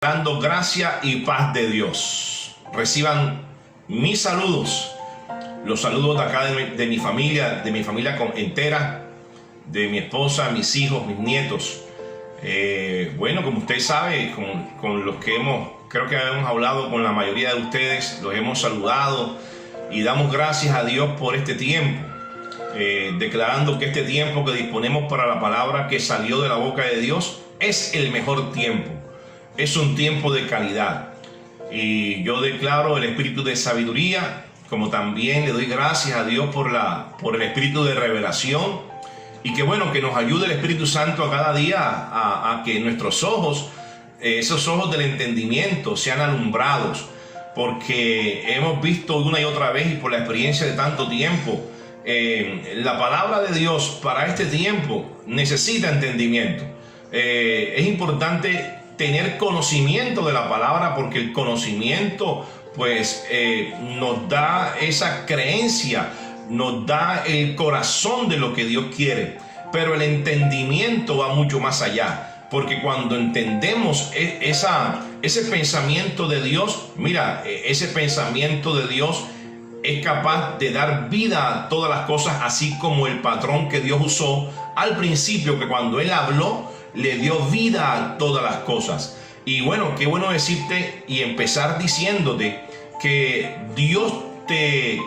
Dando gracia y paz de Dios. Reciban mis saludos, los saludos de acá de mi familia entera, de mi esposa, mis hijos, mis nietos. Bueno, como usted sabe, con los que creo que hemos hablado con la mayoría de ustedes, los hemos saludado y damos gracias a Dios por este tiempo, declarando que este tiempo que disponemos para la palabra que salió de la boca de Dios es el mejor tiempo. Es un tiempo de calidad y yo declaro el espíritu de sabiduría, como también le doy gracias a Dios por el espíritu de revelación, y que bueno, que nos ayude el Espíritu Santo a cada día a que nuestros ojos, esos ojos del entendimiento, sean alumbrados, porque hemos visto una y otra vez, y por la experiencia de tanto tiempo, la palabra de Dios para este tiempo necesita entendimiento. Es importante tener conocimiento de la palabra, porque el conocimiento pues nos da esa creencia, nos da el corazón de lo que Dios quiere, pero el entendimiento va mucho más allá, porque cuando entendemos ese pensamiento de Dios, mira, ese pensamiento de Dios es capaz de dar vida a todas las cosas, así como el patrón que Dios usó al principio, que cuando Él habló, le dio vida a todas las cosas. Y bueno, qué bueno decirte y empezar diciéndote que Dios te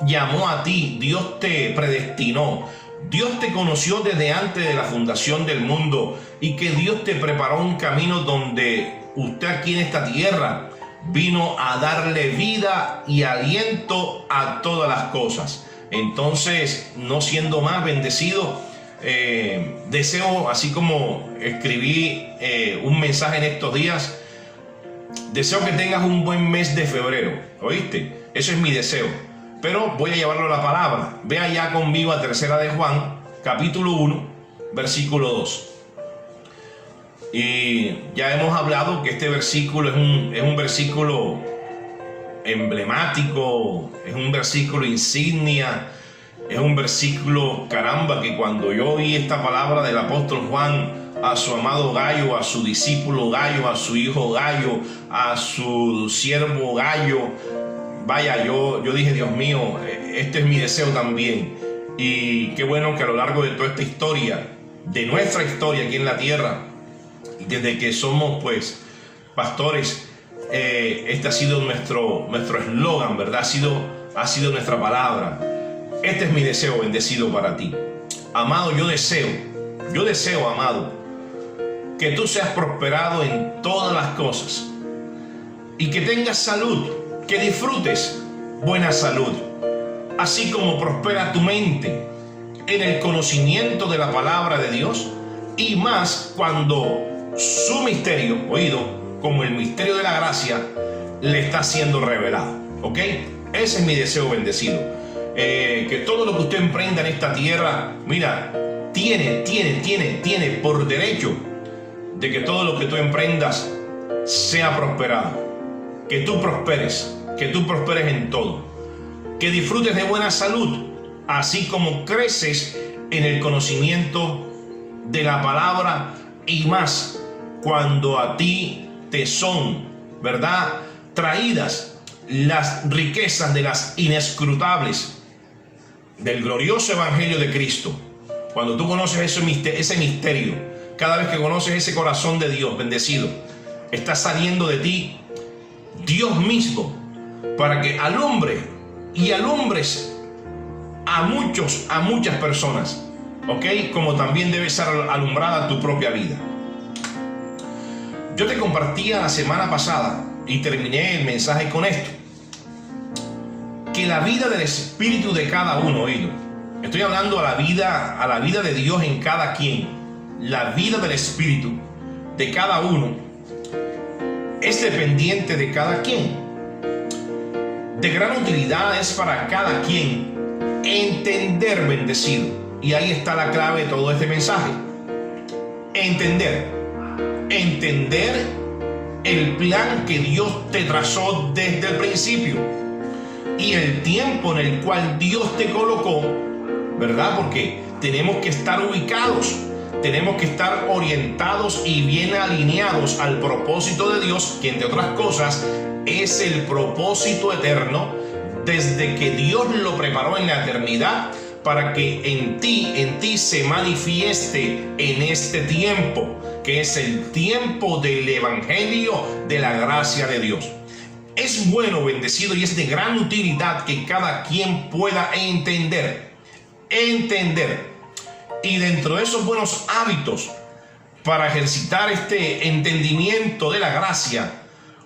llamó a ti, Dios te predestinó, Dios te conoció desde antes de la fundación del mundo, y que Dios te preparó un camino donde usted aquí en esta tierra vino a darle vida y aliento a todas las cosas. Entonces, no siendo más bendecido, deseo, así como escribí un mensaje en estos días, deseo que tengas un buen mes de febrero, ¿oíste? Eso es mi deseo, pero voy a llevarlo a la palabra. Ve allá conmigo a Tercera de Juan, capítulo 1, versículo 2. Y ya hemos hablado que este versículo es un versículo emblemático, es un versículo insignia. Es un versículo, caramba, que cuando yo oí esta palabra del apóstol Juan a su amado Gayo, a su discípulo Gayo, a su hijo Gayo, a su siervo Gayo, vaya, yo dije, Dios mío, este es mi deseo también. Y qué bueno que a lo largo de toda esta historia, de nuestra historia aquí en la tierra, desde que somos pues pastores, este ha sido nuestro eslogan, ¿verdad? Ha sido nuestra palabra. Este es mi deseo bendecido para ti. Amado, yo deseo, amado, que tú seas prosperado en todas las cosas y que tengas salud, que disfrutes buena salud, así como prospera tu mente en el conocimiento de la palabra de Dios, y más cuando su misterio, oído, como el misterio de la gracia, le está siendo revelado. ¿Ok? Ese es mi deseo bendecido. Que todo lo que usted emprenda en esta tierra, mira, tiene por derecho de que todo lo que tú emprendas sea prosperado, que tú prosperes en todo, que disfrutes de buena salud, así como creces en el conocimiento de la palabra, y más cuando a ti te son, ¿verdad?, traídas las riquezas de las inescrutables del glorioso evangelio de Cristo. Cuando tú conoces ese misterio, cada vez que conoces ese corazón de Dios bendecido, está saliendo de ti Dios mismo para que alumbre y alumbres a muchas personas, ¿ok? Como también debe ser alumbrada tu propia vida. Yo te compartía la semana pasada y terminé el mensaje con esto, que la vida del espíritu de cada uno, oído, estoy hablando a la vida de Dios en cada quien, la vida del espíritu de cada uno es dependiente de cada quien. De gran utilidad es para cada quien entender, bendecido, y ahí está la clave de todo este mensaje. Entender el plan que Dios te trazó desde el principio y el tiempo en el cual Dios te colocó, ¿verdad? Porque tenemos que estar ubicados, tenemos que estar orientados y bien alineados al propósito de Dios, que entre otras cosas es el propósito eterno, desde que Dios lo preparó en la eternidad para que en ti se manifieste en este tiempo, que es el tiempo del evangelio de la gracia de Dios. Es bueno, bendecido, y es de gran utilidad que cada quien pueda entender. Y dentro de esos buenos hábitos, para ejercitar este entendimiento de la gracia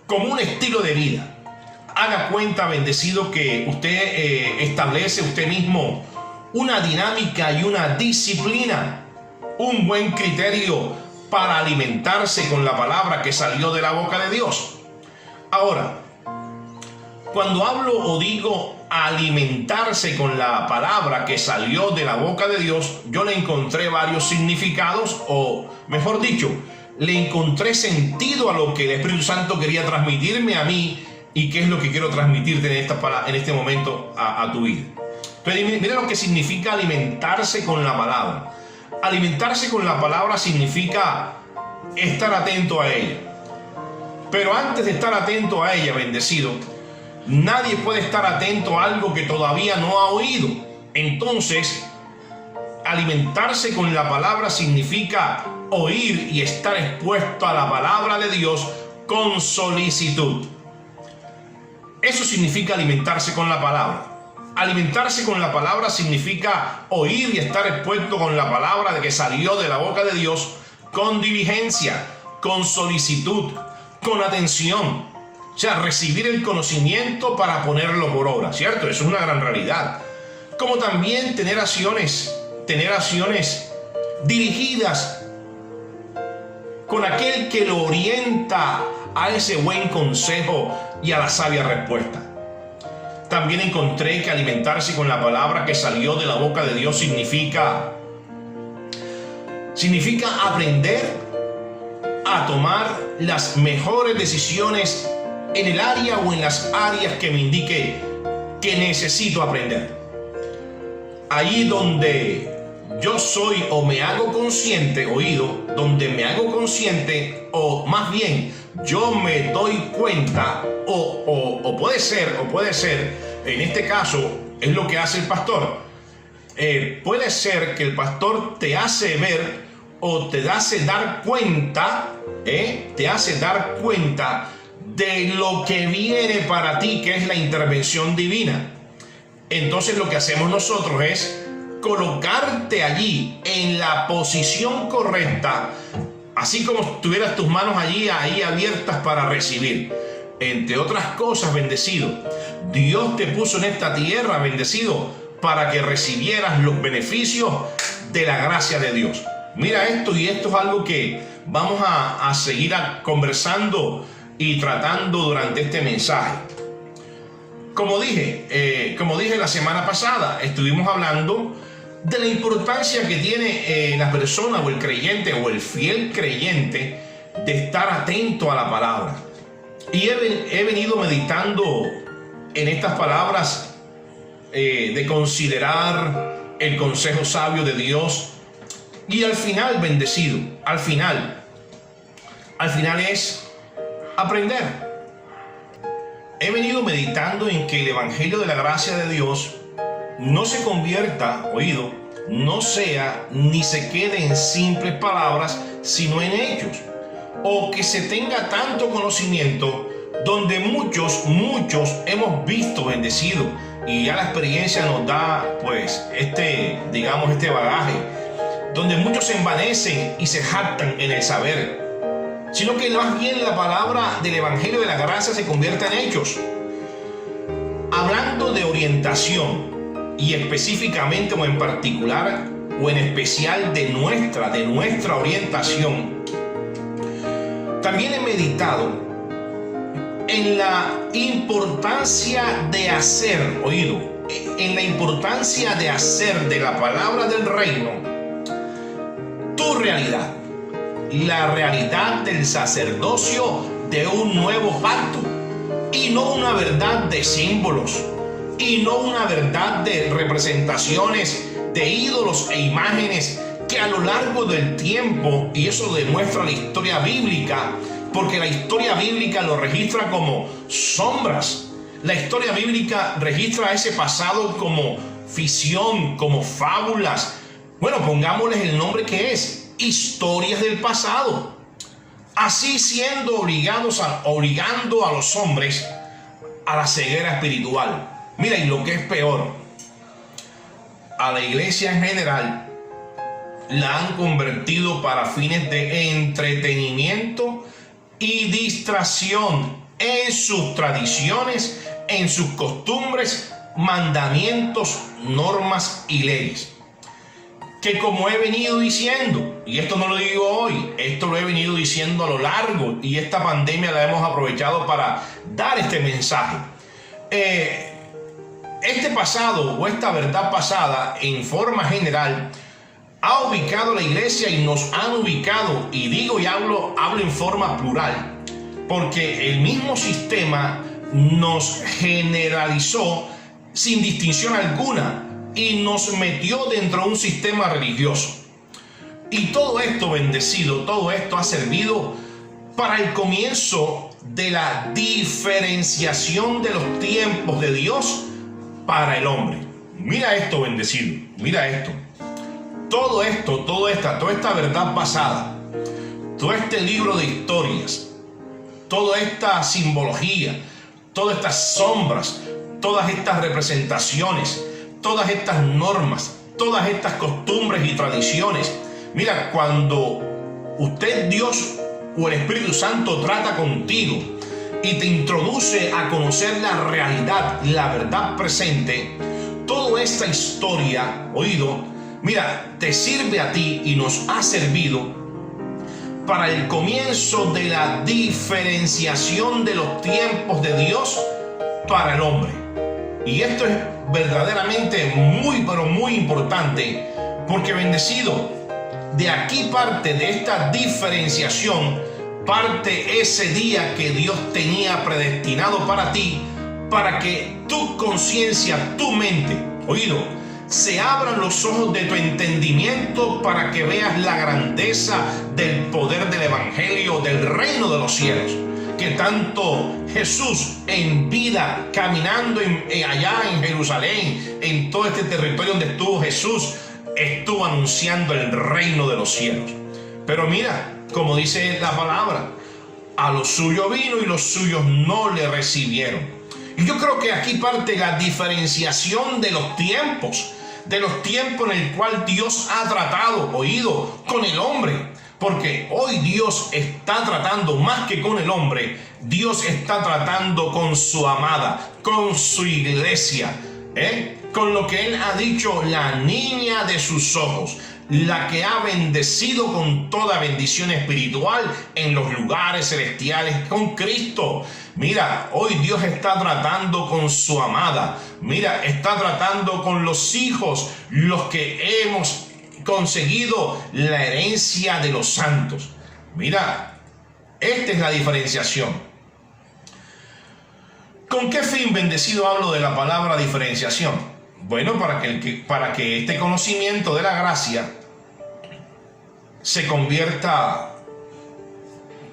como un estilo de vida, haga cuenta, bendecido, que usted establece usted mismo una dinámica y una disciplina, un buen criterio para alimentarse con la palabra que salió de la boca de Dios. Ahora, cuando hablo o digo alimentarse con la palabra que salió de la boca de Dios, yo le encontré varios significados, o mejor dicho, le encontré sentido a lo que el Espíritu Santo quería transmitirme a mí y qué es lo que quiero transmitirte en este momento a tu vida. Entonces, mira lo que significa alimentarse con la palabra. Alimentarse con la palabra significa estar atento a ella. Pero antes de estar atento a ella, bendecido, nadie puede estar atento a algo que todavía no ha oído. Entonces, alimentarse con la palabra significa oír y estar expuesto a la palabra de Dios con solicitud. Eso significa alimentarse con la palabra. Alimentarse con la palabra significa oír y estar expuesto con la palabra de que salió de la boca de Dios con diligencia, con solicitud, con atención. O sea, recibir el conocimiento para ponerlo por obra, ¿cierto? Eso es una gran realidad. Como también tener acciones dirigidas con aquel que lo orienta a ese buen consejo y a la sabia respuesta. También encontré que alimentarse con la palabra que salió de la boca de Dios significa aprender a tomar las mejores decisiones en el área o en las áreas que me indique que necesito aprender. Ahí donde yo soy o me hago consciente, donde me hago consciente, o más bien yo me doy cuenta, o puede ser, en este caso es lo que hace el pastor. Puede ser que el pastor te hace ver o te hace dar cuenta, de lo que viene para ti, que es la intervención divina. Entonces lo que hacemos nosotros es colocarte allí en la posición correcta, así como tuvieras tus manos ahí abiertas para recibir. Entre otras cosas, bendecido, Dios te puso en esta tierra, bendecido, para que recibieras los beneficios de la gracia de Dios. Mira esto, y esto es algo que vamos a seguir conversando y tratando durante este mensaje. Como dije la semana pasada, estuvimos hablando de la importancia que tiene la persona o el creyente o el fiel creyente de estar atento a la palabra. Y he venido meditando en estas palabras de considerar el consejo sabio de Dios. Y al final, bendecido, al final es aprender. He venido meditando en que el evangelio de la gracia de Dios no se convierta, no sea ni se quede en simples palabras, sino en hechos, o que se tenga tanto conocimiento donde muchos hemos visto, bendecido, y ya la experiencia nos da pues este bagaje, donde muchos se envanecen y se jactan en el saber, sino que más bien la palabra del evangelio de la gracia se convierta en hechos. Hablando de orientación, y específicamente o en particular o en especial de nuestra orientación, también he meditado en la importancia de hacer, en la importancia de hacer de la palabra del reino tu realidad, la realidad del sacerdocio de un nuevo pacto, y no una verdad de símbolos, y no una verdad de representaciones de ídolos e imágenes que a lo largo del tiempo, y eso demuestra la historia bíblica, porque la historia bíblica lo registra como sombras. La historia bíblica registra ese pasado como ficción, como fábulas. Bueno, pongámosles el nombre que es: historias del pasado. Así siendo obligando a los hombres a la ceguera espiritual. Mira, y lo que es peor, a la iglesia en general la han convertido para fines de entretenimiento y distracción en sus tradiciones, en sus costumbres, mandamientos, normas y leyes. Que como he venido diciendo, y esto no lo digo hoy, esto lo he venido diciendo a lo largo, y esta pandemia la hemos aprovechado para dar este mensaje. Este pasado o esta verdad pasada, en forma general, ha ubicado la iglesia y nos han ubicado, y digo y hablo en forma plural, porque el mismo sistema nos generalizó sin distinción alguna y nos metió dentro de un sistema religioso. Y todo esto, bendecido, todo esto ha servido para el comienzo de la diferenciación de los tiempos de Dios para el hombre. Mira esto, bendecido, mira esto. Todo esto, toda esta verdad pasada, todo este libro de historias, toda esta simbología, todas estas sombras, todas estas representaciones, todas estas normas, todas estas costumbres y tradiciones. Mira, cuando usted, Dios o el Espíritu Santo trata contigo y te introduce a conocer la realidad, la verdad presente, toda esta historia, oído, mira, te sirve a ti y nos ha servido para el comienzo de la diferenciación de los tiempos de Dios para el hombre. Y esto es verdaderamente muy, pero muy importante, porque, bendecido, de aquí parte, de esta diferenciación, parte ese día que Dios tenía predestinado para ti, para que tu conciencia, tu mente, oído, se abran los ojos de tu entendimiento para que veas la grandeza del poder del evangelio, del reino de los cielos, que tanto Jesús en vida, caminando allá en Jerusalén, en todo este territorio donde estuvo Jesús, estuvo anunciando el reino de los cielos. Pero mira, como dice la palabra, a los suyos vino y los suyos no le recibieron. Y yo creo que aquí parte la diferenciación de los tiempos en el cual Dios ha tratado, oído, con el hombre. Porque hoy Dios está tratando más que con el hombre, Dios está tratando con su amada, con su iglesia, con lo que Él ha dicho, la niña de sus ojos, la que ha bendecido con toda bendición espiritual en los lugares celestiales con Cristo. Mira, hoy Dios está tratando con su amada. Mira, está tratando con los hijos, los que hemos conseguido la herencia de los santos. Mira, esta es la diferenciación. ¿Con qué fin, bendecido, hablo de la palabra diferenciación? Bueno, para que este conocimiento de la gracia se convierta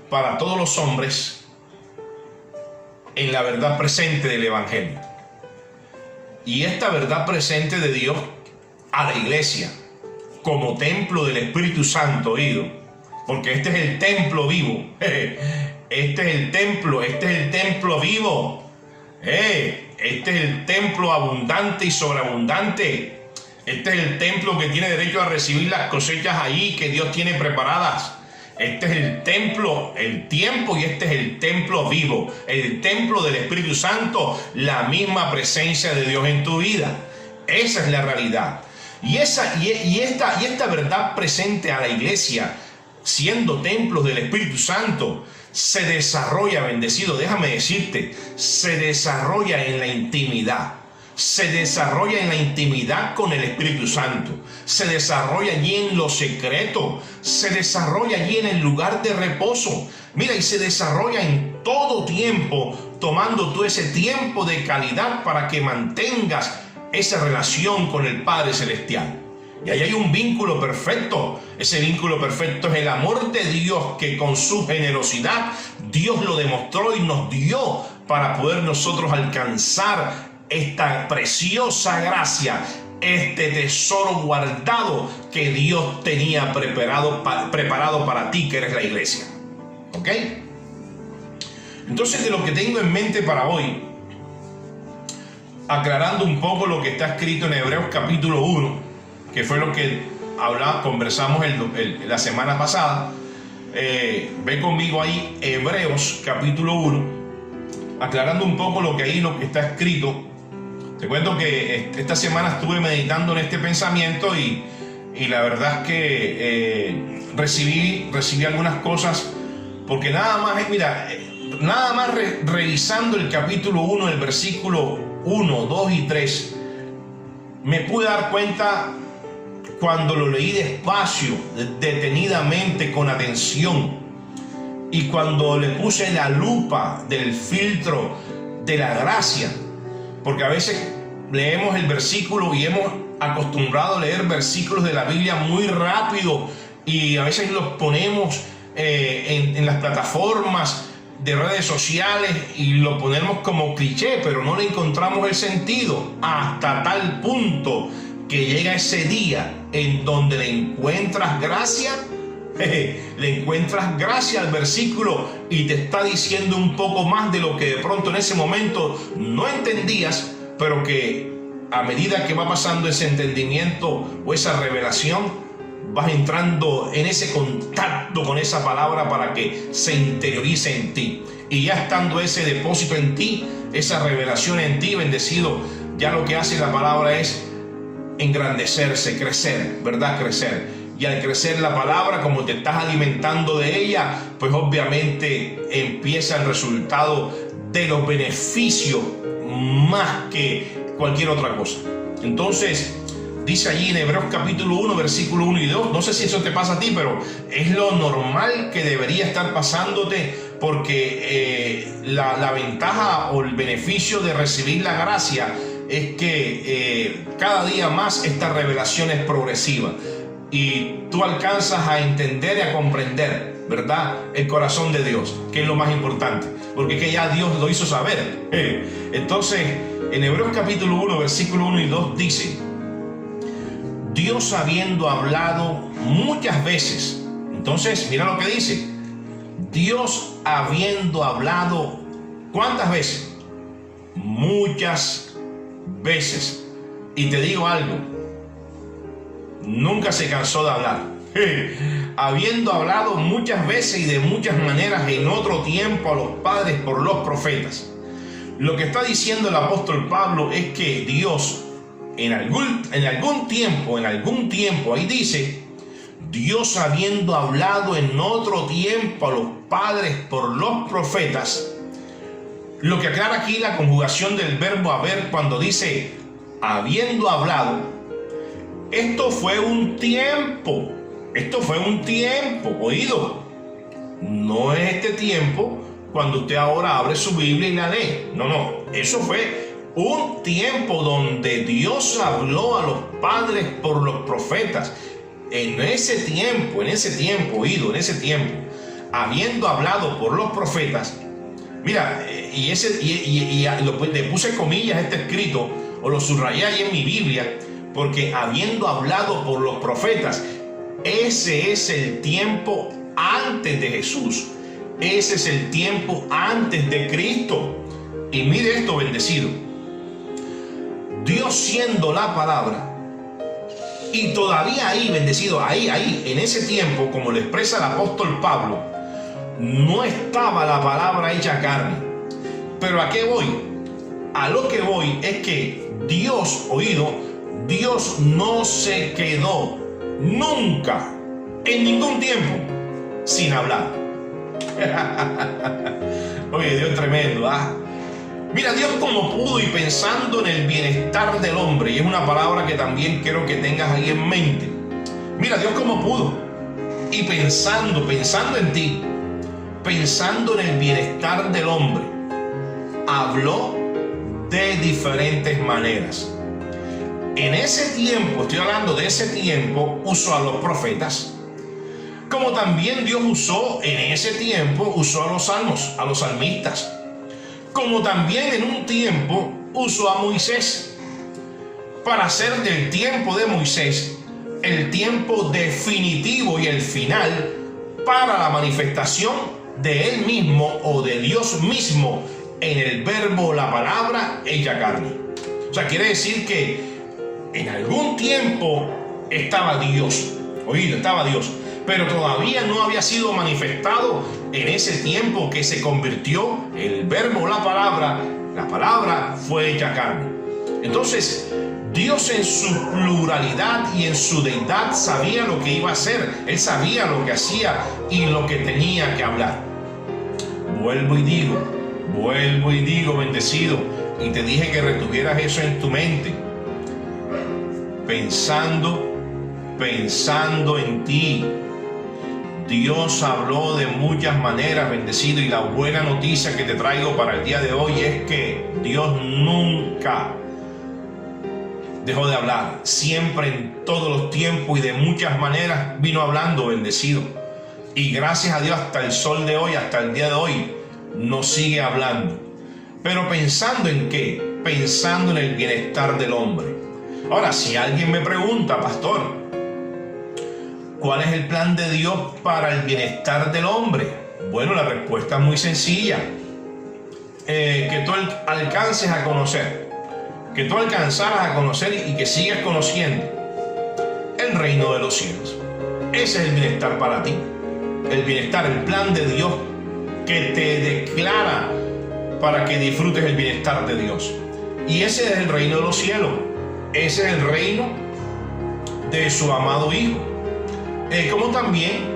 para todos los hombres en la verdad presente del evangelio. Y esta verdad presente de Dios a la iglesia como templo del Espíritu Santo, oído, porque este es el templo vivo. Este es el templo vivo. Este es el templo abundante y sobreabundante. Este es el templo que tiene derecho a recibir las cosechas ahí que Dios tiene preparadas. Este es el templo, el tiempo, y este es el templo vivo, el templo del Espíritu Santo, la misma presencia de Dios en tu vida. Esa es la realidad. Y esta verdad presente a la iglesia, siendo templos del Espíritu Santo, se desarrolla, bendecido, déjame decirte, se desarrolla en la intimidad. Se desarrolla en la intimidad con el Espíritu Santo. Se desarrolla allí en lo secreto. Se desarrolla allí en el lugar de reposo. Mira, y se desarrolla en todo tiempo, tomando tú ese tiempo de calidad para que mantengas esa relación con el Padre Celestial. Y ahí hay un vínculo perfecto. Ese vínculo perfecto es el amor de Dios, que con su generosidad Dios lo demostró y nos dio para poder nosotros alcanzar esta preciosa gracia, este tesoro guardado que Dios tenía preparado para ti, que eres la iglesia. ¿Ok? Entonces, de lo que tengo en mente para hoy, aclarando un poco lo que está escrito en Hebreos capítulo 1, que fue lo que conversamos la semana pasada. Ve conmigo ahí Hebreos capítulo 1, aclarando un poco lo que está escrito. Te cuento que esta semana estuve meditando en este pensamiento y la verdad es que recibí algunas cosas, porque nada más revisando el capítulo 1, el versículo 1, 2 y 3, me pude dar cuenta, cuando lo leí despacio, detenidamente, con atención, y cuando le puse la lupa del filtro de la gracia, porque a veces leemos el versículo y hemos acostumbrado a leer versículos de la Biblia muy rápido, y a veces los ponemos en las plataformas de redes sociales y lo ponemos como cliché, pero no le encontramos el sentido, hasta tal punto que llega ese día en donde le encuentras gracia al versículo, y te está diciendo un poco más de lo que de pronto en ese momento no entendías, pero que a medida que va pasando ese entendimiento o esa revelación, vas entrando en ese contacto con esa palabra para que se interiorice en ti. Y ya estando ese depósito en ti, esa revelación en ti, bendecido, ya lo que hace la palabra es engrandecerse, crecer, ¿verdad? Crecer. Y al crecer la palabra, como te estás alimentando de ella, pues obviamente empieza el resultado de los beneficios más que cualquier otra cosa. Entonces, dice allí en Hebreos capítulo 1, versículo 1 y 2, no sé si eso te pasa a ti, pero es lo normal que debería estar pasándote, porque la ventaja o el beneficio de recibir la gracia es que cada día más esta revelación es progresiva y tú alcanzas a entender y a comprender, ¿verdad?, el corazón de Dios, que es lo más importante, porque es que ya Dios lo hizo saber. Entonces, en Hebreos capítulo 1, versículo 1 y 2 dice: Dios habiendo hablado muchas veces. Entonces, mira lo que dice: Dios habiendo hablado, ¿cuántas veces? Muchas veces. Y te digo algo, nunca se cansó de hablar. Habiendo hablado muchas veces y de muchas maneras en otro tiempo a los padres por los profetas. Lo que está diciendo el apóstol Pablo es que Dios en algún tiempo, ahí dice, Dios habiendo hablado en otro tiempo a los padres por los profetas. Lo que aclara aquí la conjugación del verbo haber cuando dice habiendo hablado, esto fue un tiempo, oído, no es este tiempo cuando usted ahora abre su Biblia y la lee, no, eso fue un tiempo donde Dios habló a los padres por los profetas. En ese tiempo, oído, en ese tiempo, habiendo hablado por los profetas, mira, le puse comillas a este escrito, o lo subrayé ahí en mi Biblia, porque habiendo hablado por los profetas, ese es el tiempo antes de Jesús, ese es el tiempo antes de Cristo. Y mire esto, bendecido, Dios siendo la palabra, y todavía ahí, bendecido, ahí, en ese tiempo, como lo expresa el apóstol Pablo, no estaba la palabra hecha carne. Pero ¿a qué voy? A lo que voy es que Dios, oído, Dios no se quedó nunca, en ningún tiempo, sin hablar. Oye, Dios tremendo, ¿ah? Mira, Dios como pudo y pensando en el bienestar del hombre, y es una palabra que también quiero que tengas ahí en mente. Mira, Dios como pudo y pensando en ti, pensando en el bienestar del hombre, habló de diferentes maneras. en ese tiempo, estoy hablando de ese tiempo, usó a los profetas. Como también Dios usó en ese tiempo, usó a los salmos, a los salmistas. Como también en un tiempo usó a Moisés para hacer del tiempo de Moisés el tiempo definitivo y el final para la manifestación de Él mismo o de Dios mismo en el verbo, la palabra hecha carne. O sea, quiere decir que en algún tiempo estaba Dios, estaba Dios, pero todavía no había sido manifestado en ese tiempo que se convirtió el verbo, la palabra fue hecha carne. Entonces, Dios en su pluralidad y en su deidad sabía lo que iba a hacer. Él sabía lo que hacía y lo que tenía que hablar. Vuelvo y digo, bendecido, y te dije que retuvieras eso en tu mente, pensando en ti. Dios habló de muchas maneras, bendecido, y la buena noticia que te traigo para el día de hoy es que Dios nunca dejó de hablar. Siempre, en todos los tiempos y de muchas maneras vino hablando, bendecido. Y gracias a Dios hasta el sol de hoy, hasta el día de hoy, nos sigue hablando. Pero pensando en qué? Pensando en el bienestar del hombre. Ahora, si alguien me pregunta, pastor, ¿cuál es el plan de Dios para el bienestar del hombre? Bueno, la respuesta es muy sencilla. Que tú alcances a conocer, que tú alcanzaras a conocer y que sigas conociendo el reino de los cielos. Ese es el bienestar para ti. El bienestar, el plan de Dios que te declara para que disfrutes el bienestar de Dios. Y ese es el reino de los cielos. Ese es el reino de su amado Hijo. Como también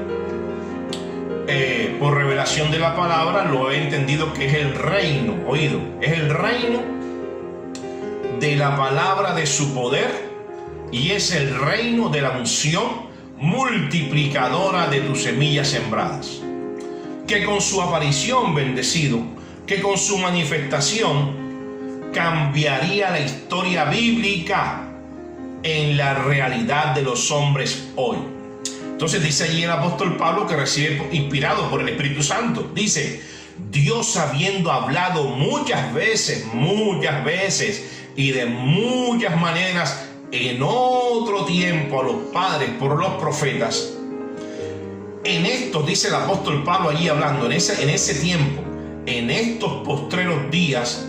por revelación de la palabra lo he entendido que es el reino, es el reino de la palabra de su poder, y es el reino de la unción multiplicadora de tus semillas sembradas, que con su aparición, bendecido, que con su manifestación cambiaría la historia bíblica en la realidad de los hombres hoy. Entonces dice allí el apóstol Pablo, que recibe inspirado por el Espíritu Santo, dice: Dios, habiendo hablado muchas veces y de muchas maneras en otro tiempo a los padres por los profetas, en estos, dice el apóstol Pablo allí hablando, en ese tiempo, en estos postreros días,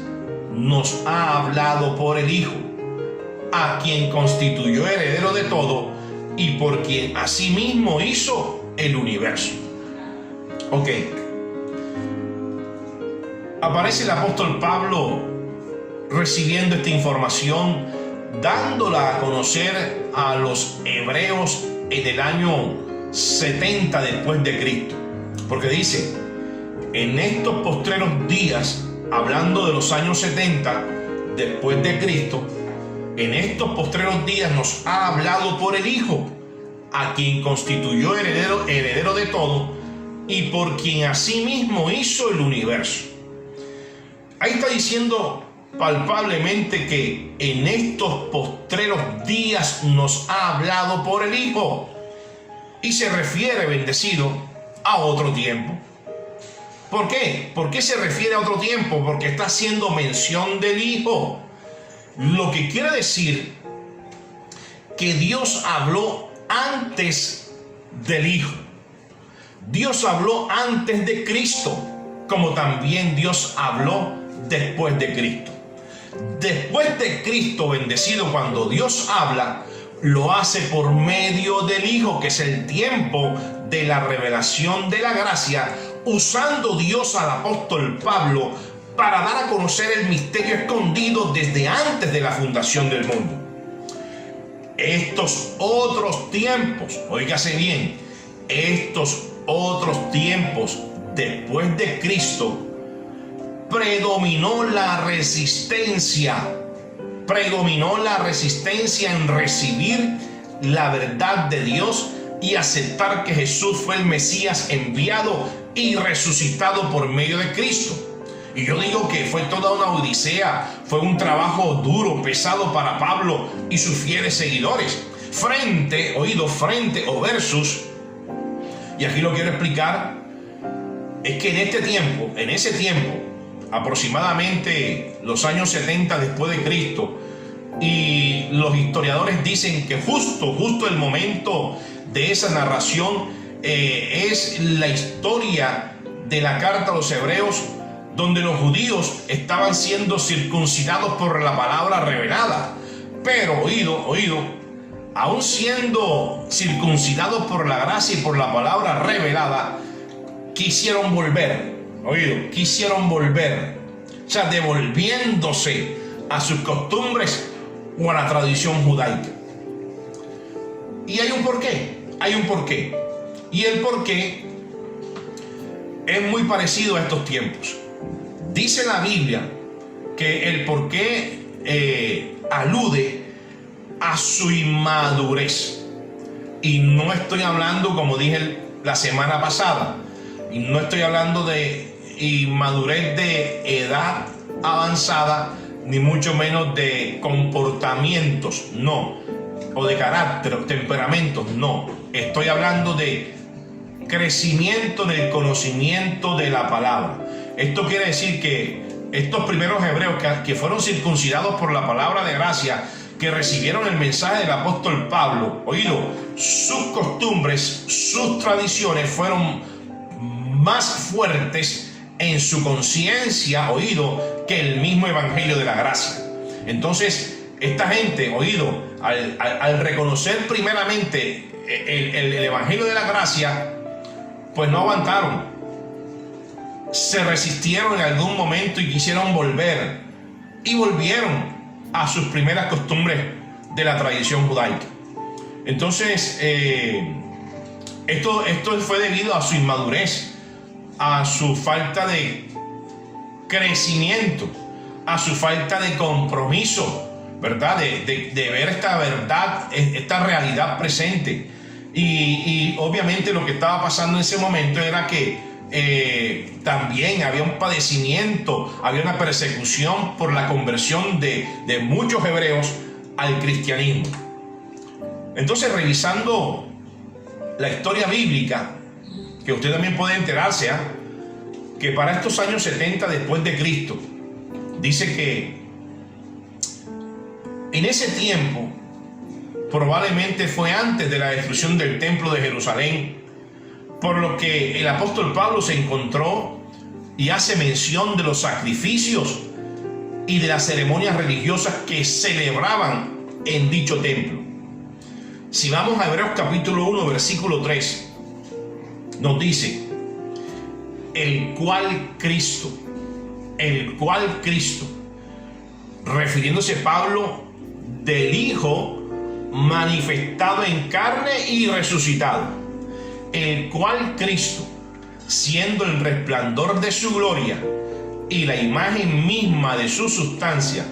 nos ha hablado por el Hijo, a quien constituyó heredero de todo y por quien asimismo hizo el universo. Aparece el apóstol Pablo recibiendo esta información, dándola a conocer a los hebreos en el año 70 después de Cristo. Porque dice, en estos postreros días, hablando de los años 70 después de Cristo, en estos postreros días nos ha hablado por el Hijo, a quien constituyó heredero de todo y por quien asimismo hizo el universo. Ahí está diciendo palpablemente que en estos postreros días nos ha hablado por el Hijo, y se refiere, bendecido, a otro tiempo. ¿Por qué? ¿Por qué se refiere a otro tiempo? Porque está haciendo mención del Hijo. Lo que quiere decir que Dios habló antes del Hijo. Dios habló antes de Cristo, como también Dios habló después de Cristo. Después de Cristo, bendecido, cuando Dios habla, lo hace por medio del Hijo, que es el tiempo de la revelación de la gracia, usando Dios al apóstol Pablo para dar a conocer el misterio escondido desde antes de la fundación del mundo. Estos otros tiempos, óigase bien, estos otros tiempos después de Cristo, predominó la resistencia en recibir la verdad de Dios y aceptar que Jesús fue el Mesías enviado y resucitado por medio de Cristo. Y yo digo que fue toda una odisea, fue un trabajo duro, pesado para Pablo y sus fieles seguidores. Frente o versus, y aquí lo quiero explicar, es que en ese tiempo, aproximadamente los años 70 después de Cristo, y los historiadores dicen que justo el momento de esa narración es la historia de la carta a los hebreos, donde los judíos estaban siendo circuncidados por la palabra revelada. Pero, aún siendo circuncidados por la gracia y por la palabra revelada, quisieron volver, o sea, devolviéndose a sus costumbres o a la tradición judaica. Y hay un porqué, y el porqué es muy parecido a estos tiempos. Dice la Biblia que el porqué alude a su inmadurez, y no estoy hablando, como dije la semana pasada, y no estoy hablando de inmadurez de edad avanzada, ni mucho menos de comportamientos, no, o de carácter, o temperamentos, no. Estoy hablando de crecimiento en el conocimiento de la palabra. Esto quiere decir que estos primeros hebreos que fueron circuncidados por la palabra de gracia, que recibieron el mensaje del apóstol Pablo, sus costumbres, sus tradiciones fueron más fuertes en su conciencia, que el mismo evangelio de la gracia. Entonces, esta gente, al reconocer primeramente el evangelio de la gracia, pues no aguantaron, se resistieron en algún momento y quisieron volver, y volvieron a sus primeras costumbres de la tradición judaica. Entonces, esto fue debido a su inmadurez, a su falta de crecimiento, a su falta de compromiso, ¿verdad? De ver esta verdad, esta realidad presente. Y obviamente lo que estaba pasando en ese momento era que también había un padecimiento, había una persecución por la conversión de muchos hebreos al cristianismo. Entonces, revisando la historia bíblica, que usted también puede enterarse, que para estos años 70 después de Cristo, dice que en ese tiempo, probablemente fue antes de la destrucción del templo de Jerusalén, por lo que el apóstol Pablo se encontró y hace mención de los sacrificios y de las ceremonias religiosas que celebraban en dicho templo. Si vamos a Hebreos capítulo 1, versículo 3, nos dice: el cual Cristo, refiriéndose Pablo del Hijo manifestado en carne y resucitado, el cual Cristo, siendo el resplandor de su gloria y la imagen misma de su sustancia,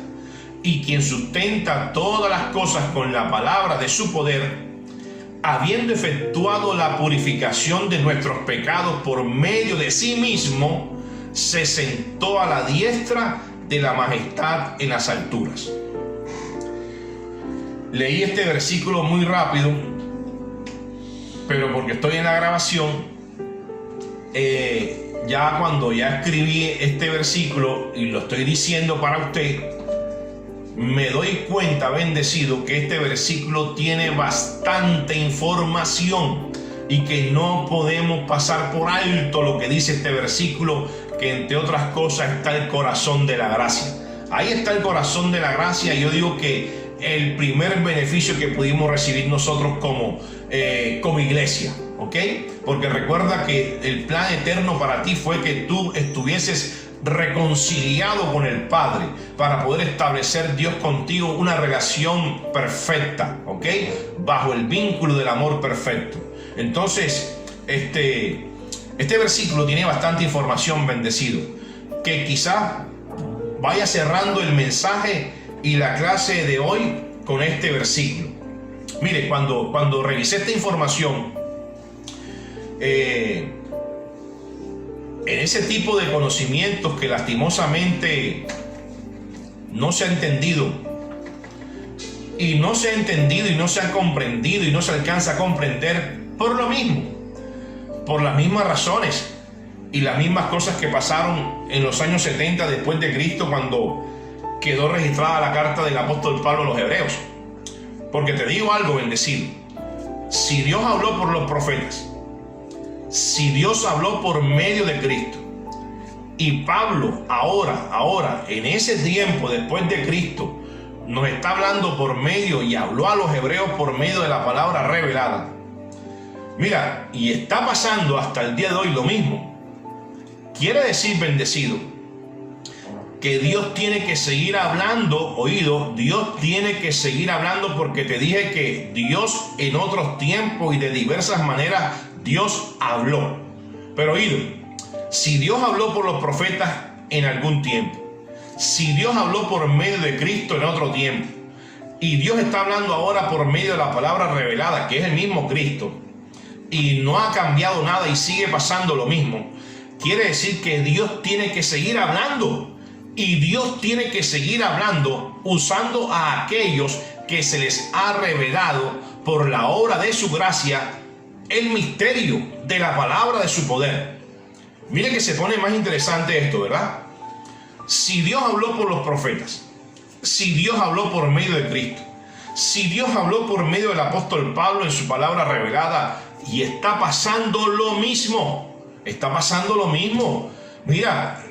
y quien sustenta todas las cosas con la palabra de su poder, habiendo efectuado la purificación de nuestros pecados por medio de sí mismo, se sentó a la diestra de la majestad en las alturas. Leí este versículo muy rápido, pero porque estoy en la grabación, cuando escribí este versículo y lo estoy diciendo para usted, me doy cuenta, bendecido, que este versículo tiene bastante información y que no podemos pasar por alto lo que dice este versículo, que entre otras cosas está el corazón de la gracia. Ahí está el corazón de la gracia, y yo digo que el primer beneficio que pudimos recibir nosotros como iglesia, ¿ok? Porque recuerda que el plan eterno para ti fue que tú estuvieses reconciliado con el Padre, para poder establecer Dios contigo una relación perfecta, ¿ok? Bajo el vínculo del amor perfecto. Entonces, este versículo tiene bastante información, bendecido, que quizás vaya cerrando el mensaje y la clase de hoy con este versículo. Mire, cuando revisé esta información, en ese tipo de conocimientos que lastimosamente no se ha entendido, y no se ha entendido y no se ha comprendido y no se alcanza a comprender por lo mismo, por las mismas razones y las mismas cosas que pasaron en los años 70 después de Cristo, cuando quedó registrada la carta del apóstol Pablo a los hebreos. Porque te digo algo, bendecido, si Dios habló por los profetas, si Dios habló por medio de Cristo, y Pablo ahora, en ese tiempo después de Cristo, nos está hablando por medio y habló a los hebreos por medio de la palabra revelada. Mira, y está pasando hasta el día de hoy lo mismo. Quiere decir, bendecido, que Dios tiene que seguir hablando, oído, Dios tiene que seguir hablando, porque te dije que Dios en otros tiempos y de diversas maneras Dios habló. Pero oído, si Dios habló por los profetas en algún tiempo, si Dios habló por medio de Cristo en otro tiempo, y Dios está hablando ahora por medio de la palabra revelada, que es el mismo Cristo, y no ha cambiado nada y sigue pasando lo mismo, quiere decir que Dios tiene que seguir hablando. Y Dios tiene que seguir hablando usando a aquellos que se les ha revelado por la obra de su gracia el misterio de la palabra de su poder. Mire que se pone más interesante esto, ¿verdad? Si Dios habló por los profetas, si Dios habló por medio de Cristo, si Dios habló por medio del apóstol Pablo en su palabra revelada, y está pasando lo mismo, está pasando lo mismo. Mira,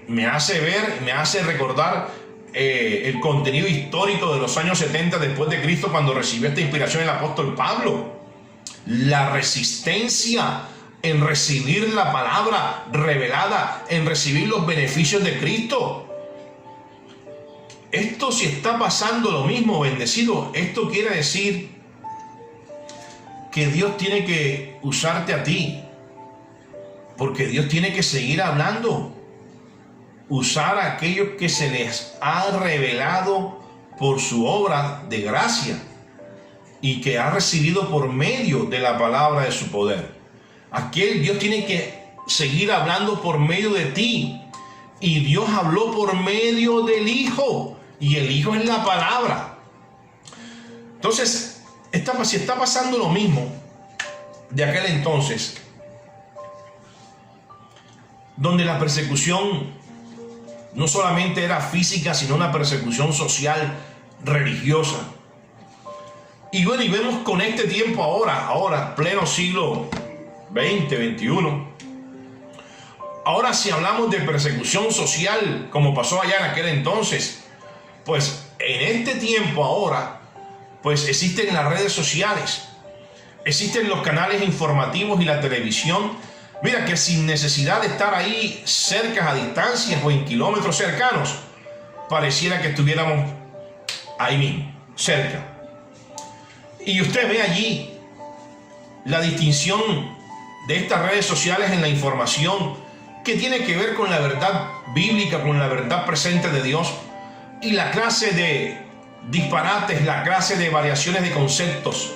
me hace recordar el contenido histórico de los años 70 después de Cristo, cuando recibió esta inspiración el apóstol Pablo. La resistencia en recibir la palabra revelada, en recibir los beneficios de Cristo. Esto, si está pasando lo mismo, bendecido, esto quiere decir que Dios tiene que usarte a ti, porque Dios tiene que seguir hablando. Usar a aquellos que se les ha revelado por su obra de gracia y que ha recibido por medio de la palabra de su poder. Dios tiene que seguir hablando por medio de ti, y Dios habló por medio del Hijo, y el Hijo es la palabra. Entonces, si está pasando lo mismo de aquel entonces, donde la persecución no solamente era física, sino una persecución social, religiosa. Y bueno, y vemos con este tiempo ahora, pleno siglo XX, XXI. Ahora, si hablamos de persecución social, como pasó allá en aquel entonces, pues en este tiempo ahora, pues existen las redes sociales, existen los canales informativos y la televisión. Mira que sin necesidad de estar ahí cerca, a distancias o en kilómetros cercanos, pareciera que estuviéramos ahí mismo, cerca. Y usted ve allí la distinción de estas redes sociales en la información que tiene que ver con la verdad bíblica, con la verdad presente de Dios, y la clase de disparates, la clase de variaciones de conceptos,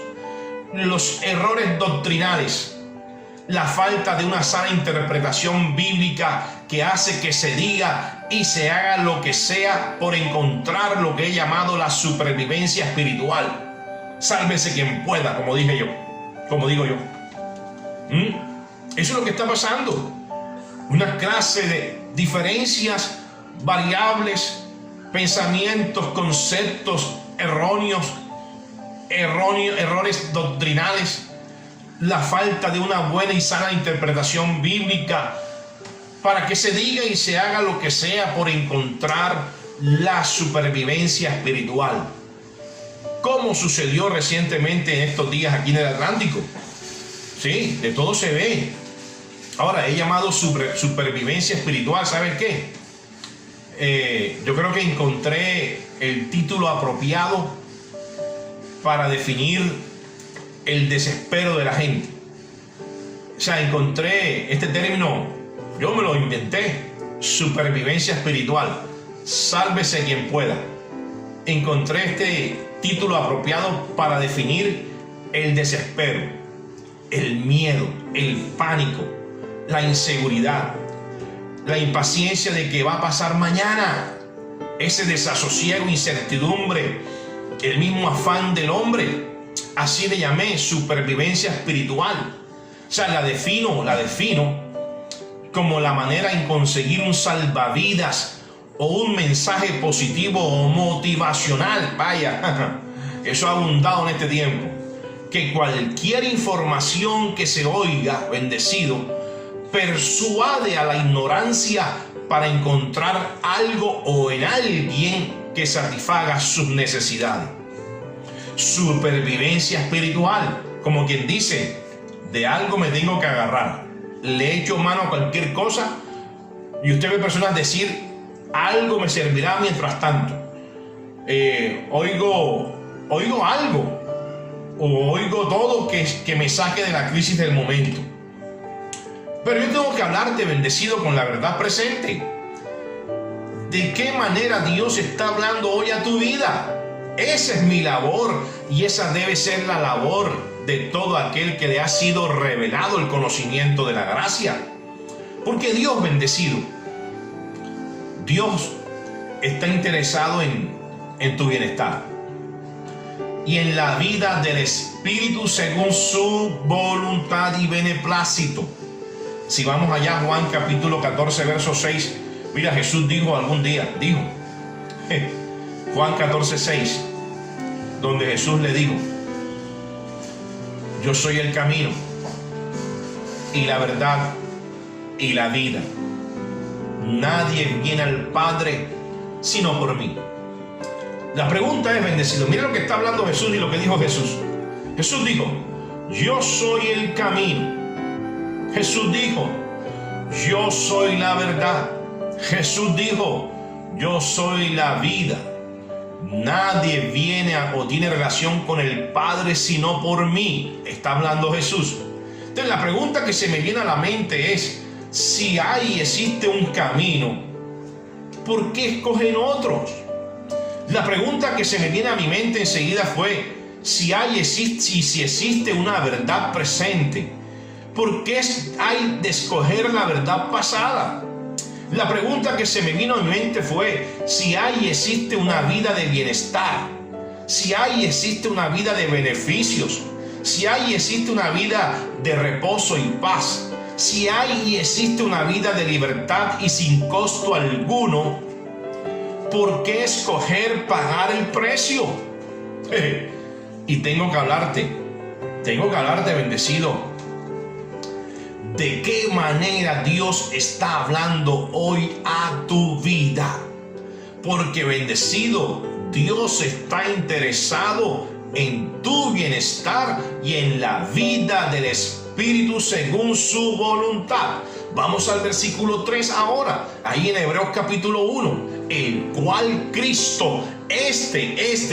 los errores doctrinales, la falta de una sana interpretación bíblica que hace que se diga y se haga lo que sea por encontrar lo que he llamado la supervivencia espiritual. Sálvese quien pueda, como digo yo. Eso es lo que está pasando. Una clase de diferencias, variables, pensamientos, conceptos erróneos, errores doctrinales, la falta de una buena y sana interpretación bíblica para que se diga y se haga lo que sea por encontrar la supervivencia espiritual, como sucedió recientemente en estos días aquí en el Atlántico. Sí, de todo se ve. Ahora, he llamado supervivencia espiritual. ¿Sabes qué? Yo creo que encontré el título apropiado para definir el desespero de la gente. O sea, encontré este término, yo me lo inventé, supervivencia espiritual. Sálvese quien pueda. Encontré este título apropiado para definir el desespero, el miedo, el pánico, la inseguridad, la impaciencia de que va a pasar mañana, ese desasosiego, incertidumbre, el mismo afán del hombre. Así le llamé supervivencia espiritual. O sea, la defino como la manera en conseguir un salvavidas o un mensaje positivo o motivacional. Vaya, eso ha abundado en este tiempo. Que cualquier información que se oiga, bendecido, persuade a la ignorancia para encontrar algo o en alguien que satisfaga sus necesidades. Supervivencia espiritual, como quien dice, de algo me tengo que agarrar. Le echo mano a cualquier cosa y usted ve personas decir, algo me servirá mientras tanto. Oigo algo o oigo todo que me saque de la crisis del momento. Pero yo tengo que hablarte, bendecido, con la verdad presente. ¿De qué manera Dios está hablando hoy a tu vida? Esa es mi labor y esa debe ser la labor de todo aquel que le ha sido revelado el conocimiento de la gracia. Porque Dios, bendecido, Dios está interesado en tu bienestar y en la vida del Espíritu según su voluntad y beneplácito. Si vamos allá, Juan capítulo 14, verso 6, mira, Jesús dijo algún día, Juan 14, 6, donde Jesús le dijo, yo soy el camino y la verdad y la vida. Nadie viene al Padre sino por mí. La pregunta es, bendecido, mira lo que está hablando Jesús y lo que dijo Jesús. Jesús dijo, yo soy el camino. Jesús dijo, yo soy la verdad. Jesús dijo, yo soy la vida. Nadie viene o tiene relación con el Padre sino por mí. Está hablando Jesús. Entonces la pregunta que se me viene a la mente es, si existe un camino, ¿por qué escogen otros? La pregunta que se me viene a mi mente enseguida fue, si existe una verdad presente, ¿por qué hay de escoger la verdad pasada? La pregunta que se me vino a mi mente fue, si existe una vida de bienestar, si existe una vida de beneficios, si existe una vida de reposo y paz, si existe una vida de libertad y sin costo alguno, ¿por qué escoger pagar el precio? Y tengo que hablarte, bendecido, ¿de qué manera Dios está hablando hoy a tu vida? Porque, bendecido, Dios está interesado en tu bienestar y en la vida del Espíritu según su voluntad. Vamos al versículo 3 ahora, ahí en Hebreos capítulo 1, el cual Cristo,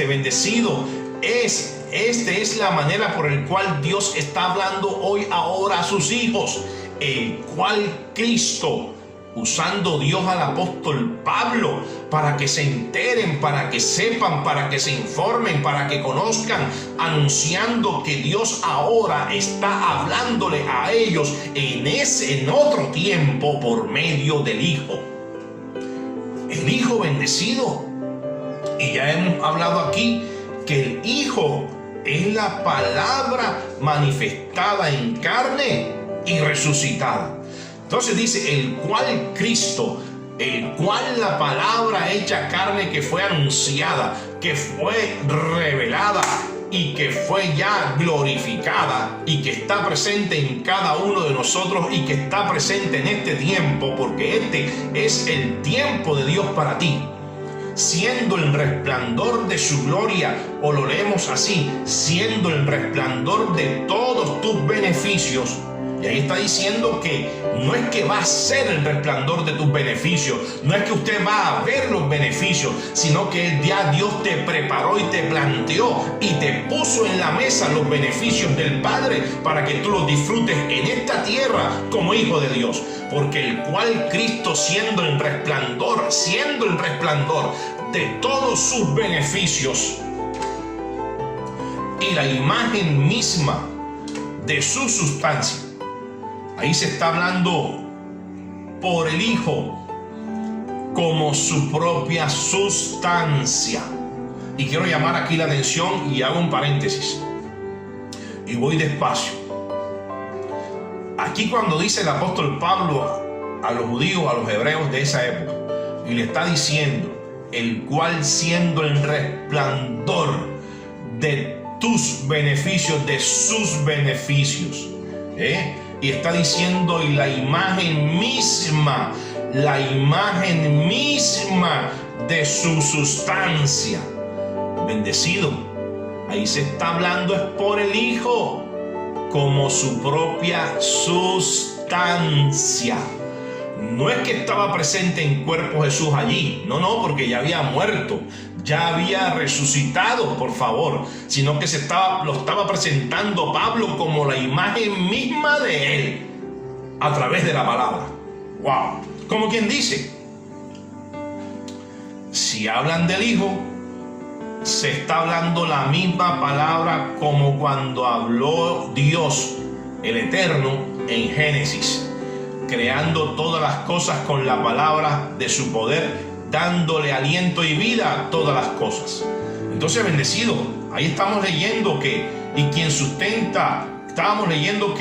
bendecido, esta es la manera por la cual Dios está hablando hoy ahora a sus hijos, el cual Cristo, usando Dios al apóstol Pablo para que se enteren, para que sepan, para que se informen, para que conozcan, anunciando que Dios ahora está hablándole a ellos en otro tiempo por medio del Hijo. El Hijo bendecido. Y ya hemos hablado aquí que el Hijo es la palabra manifestada en carne y resucitada. Entonces dice, el cual Cristo, el cual la palabra hecha carne que fue anunciada, que fue revelada y que fue ya glorificada y que está presente en cada uno de nosotros y que está presente en este tiempo, porque este es el tiempo de Dios para ti. Siendo el resplandor de su gloria, o lo leemos así, siendo el resplandor de todos tus beneficios. Y ahí está diciendo que no es que va a ser el resplandor de tus beneficios, no es que usted va a ver los beneficios, sino que ya Dios te preparó y te planteó y te puso en la mesa los beneficios del Padre para que tú los disfrutes en esta tierra como hijo de Dios. Porque el cual Cristo, siendo el resplandor de todos sus beneficios y la imagen misma de su sustancia. Ahí se está hablando por el Hijo como su propia sustancia. Y quiero llamar aquí la atención y hago un paréntesis. Y voy despacio. Aquí cuando dice el apóstol Pablo a los judíos, a los hebreos de esa época, y le está diciendo, el cual siendo el resplandor de tus beneficios, de sus beneficios, y está diciendo, y la imagen misma de su sustancia, bendecido. Ahí se está hablando es por el Hijo como su propia sustancia. No es que estaba presente en cuerpo Jesús allí, no, porque ya había muerto, ya había resucitado, por favor, sino que lo estaba presentando Pablo como la imagen misma de él a través de la palabra. Wow, como quien dice, si hablan del Hijo, se está hablando la misma palabra como cuando habló Dios, el Eterno, en Génesis, creando todas las cosas con la palabra de su poder, dándole aliento y vida a todas las cosas. Entonces, bendecido, ahí estamos leyendo que, y quien sustenta, estamos leyendo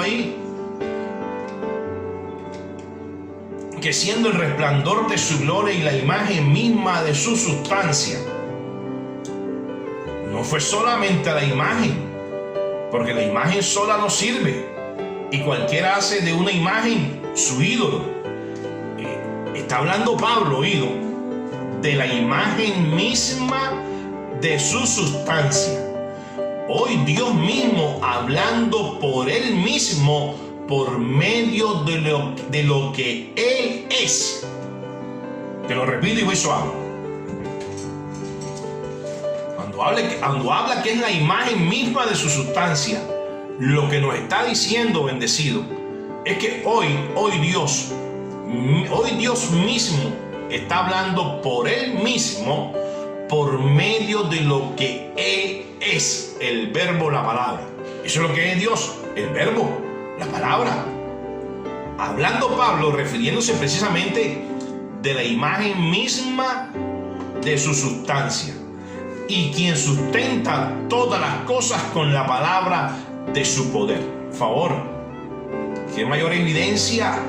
ahí, que siendo el resplandor de su gloria y la imagen misma de su sustancia. No fue solamente la imagen, porque la imagen sola no sirve, y cualquiera hace de una imagen su ídolo. Está hablando Pablo, oído, de la imagen misma de su sustancia. Hoy Dios mismo hablando por Él mismo, por medio de lo que Él es. Te lo repito y voy suave. Cuando habla que es la imagen misma de su sustancia, lo que nos está diciendo, bendecido, es que hoy Dios mismo está hablando por Él mismo, por medio de lo que Él es, el verbo, la palabra. Eso es lo que es Dios, el verbo, la palabra. Hablando Pablo, refiriéndose precisamente de la imagen misma de su sustancia, y quien sustenta todas las cosas con la palabra de su poder. Por favor, qué mayor evidencia,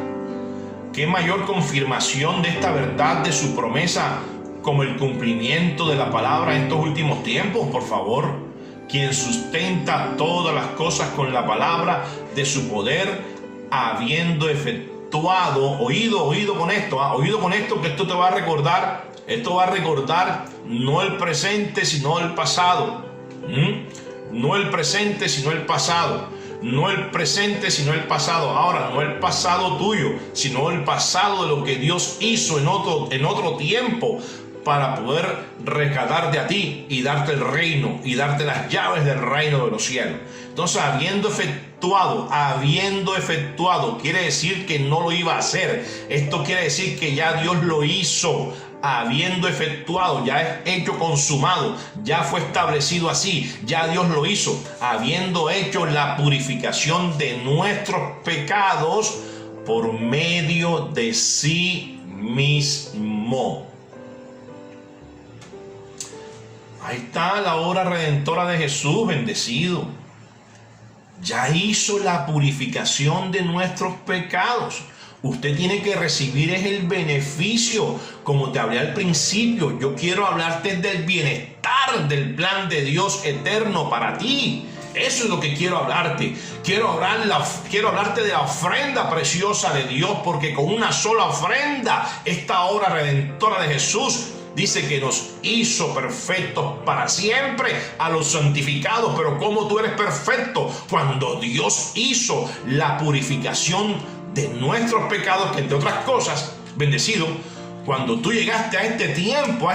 qué mayor confirmación de esta verdad, de su promesa, como el cumplimiento de la palabra en estos últimos tiempos. Por favor, quien sustenta todas las cosas con la palabra de su poder, habiendo efectuado, oído con esto, que esto te va a recordar, no el presente sino el pasado, no el presente sino el pasado, no el presente sino el pasado. Ahora, no el pasado tuyo, sino el pasado de lo que Dios hizo en otro tiempo, para poder rescatarte a ti y darte el reino y darte las llaves del reino de los cielos. Entonces, habiendo efectuado, quiere decir que no lo iba a hacer. Esto quiere decir que ya Dios lo hizo. Habiendo efectuado, ya es hecho, consumado, ya fue establecido así, ya Dios lo hizo, habiendo hecho la purificación de nuestros pecados por medio de sí mismo. Ahí está la obra redentora de Jesús, bendecido. Ya hizo la purificación de nuestros pecados. Usted tiene que recibir es el beneficio, como te hablé al principio. Yo quiero hablarte del bienestar del plan de Dios eterno para ti. Eso es lo que quiero hablarte. Quiero hablarte de la ofrenda preciosa de Dios, porque con una sola ofrenda, esta obra redentora de Jesús dice que nos hizo perfectos para siempre a los santificados. Pero ¿cómo tú eres perfecto? Cuando Dios hizo la purificación de nuestros pecados, que entre otras cosas, bendecido, cuando tú llegaste a este tiempo,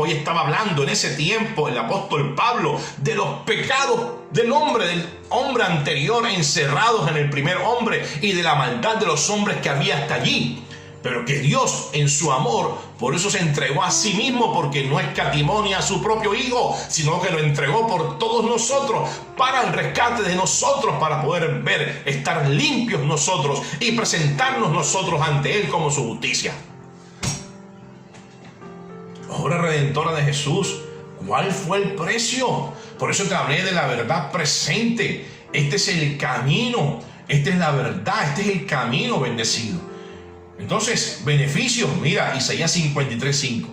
y estaba hablando en ese tiempo el apóstol Pablo de los pecados del hombre anterior encerrados en el primer hombre, y de la maldad de los hombres que había hasta allí. pero que Dios en su amor, por eso se entregó a sí mismo, porque no escatimó ni a su propio Hijo, sino que lo entregó por todos nosotros, para el rescate de nosotros, para poder ver, estar limpios nosotros y presentarnos nosotros ante Él como su justicia. Obra redentora de Jesús. ¿Cuál fue el precio? Por eso te hablé de la verdad presente. Este es el camino, esta es la verdad, este es el camino bendecido. Entonces, beneficios, mira, Isaías 53:5.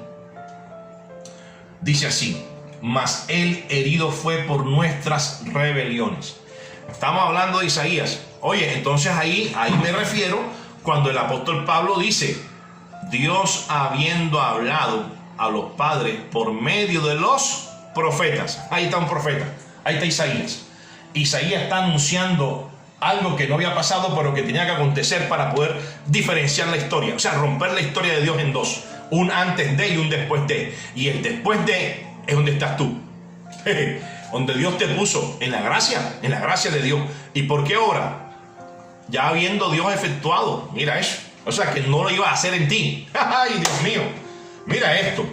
Dice así: mas Él herido fue por nuestras rebeliones. Estamos hablando de Isaías. Oye, entonces ahí me refiero cuando el apóstol Pablo dice: Dios habiendo hablado a los padres por medio de los profetas. Ahí está un profeta, ahí está Isaías. Isaías está anunciando algo que no había pasado, pero que tenía que acontecer para poder diferenciar la historia, o sea, romper la historia de Dios en dos: un antes de y un después de. Y el después de es donde estás tú, donde Dios te puso, en la gracia de Dios. ¿Y por qué obra? Ya habiendo Dios efectuado, mira eso, o sea, que no lo iba a hacer en ti. Ay, Dios mío, mira esto.